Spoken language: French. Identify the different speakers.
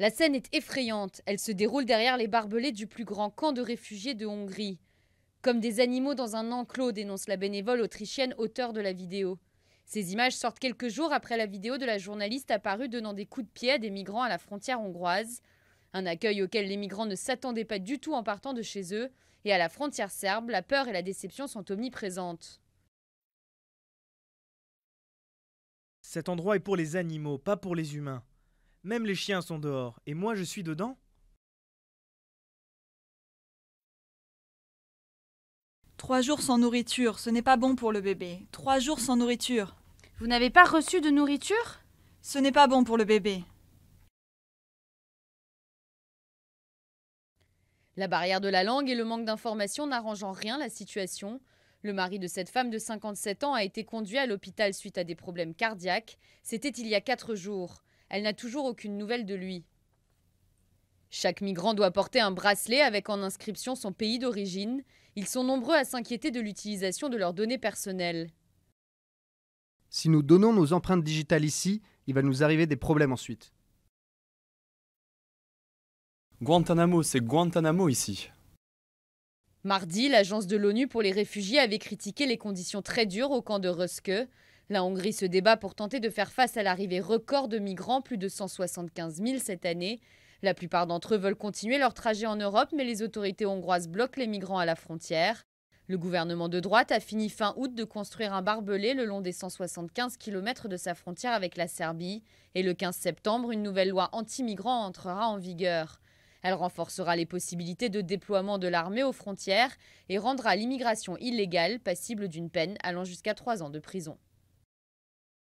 Speaker 1: La scène est effrayante. Elle se déroule derrière les barbelés du plus grand camp de réfugiés de Hongrie. Comme des animaux dans un enclos, dénonce la bénévole autrichienne auteure de la vidéo. Ces images sortent quelques jours après la vidéo de la journaliste apparue donnant des coups de pied à des migrants à la frontière hongroise. Un accueil auquel les migrants ne s'attendaient pas du tout en partant de chez eux. Et à la frontière serbe, la peur et la déception sont omniprésentes.
Speaker 2: Cet endroit est pour les animaux, pas pour les humains. Même les chiens sont dehors, et moi je suis dedans?
Speaker 3: 3 jours sans nourriture, ce n'est pas bon pour le bébé. 3 jours sans nourriture.
Speaker 1: Vous n'avez pas reçu de nourriture?
Speaker 3: Ce n'est pas bon pour le bébé.
Speaker 1: La barrière de la langue et le manque d'informations n'arrangent en rien la situation. Le mari de cette femme de 57 ans a été conduit à l'hôpital suite à des problèmes cardiaques. C'était il y a 4 jours. Elle n'a toujours aucune nouvelle de lui. Chaque migrant doit porter un bracelet avec en inscription son pays d'origine. Ils sont nombreux à s'inquiéter de l'utilisation de leurs données personnelles.
Speaker 4: Si nous donnons nos empreintes digitales ici, il va nous arriver des problèmes ensuite.
Speaker 5: Guantanamo, c'est Guantanamo ici.
Speaker 1: Mardi, l'agence de l'ONU pour les réfugiés avait critiqué les conditions très dures au camp de Röszke. La Hongrie se débat pour tenter de faire face à l'arrivée record de migrants, plus de 175 000 cette année. La plupart d'entre eux veulent continuer leur trajet en Europe, mais les autorités hongroises bloquent les migrants à la frontière. Le gouvernement de droite a fini fin août de construire un barbelé le long des 175 km de sa frontière avec la Serbie. Et le 15 septembre, une nouvelle loi anti-migrants entrera en vigueur. Elle renforcera les possibilités de déploiement de l'armée aux frontières et rendra l'immigration illégale passible d'une peine allant jusqu'à 3 ans de prison.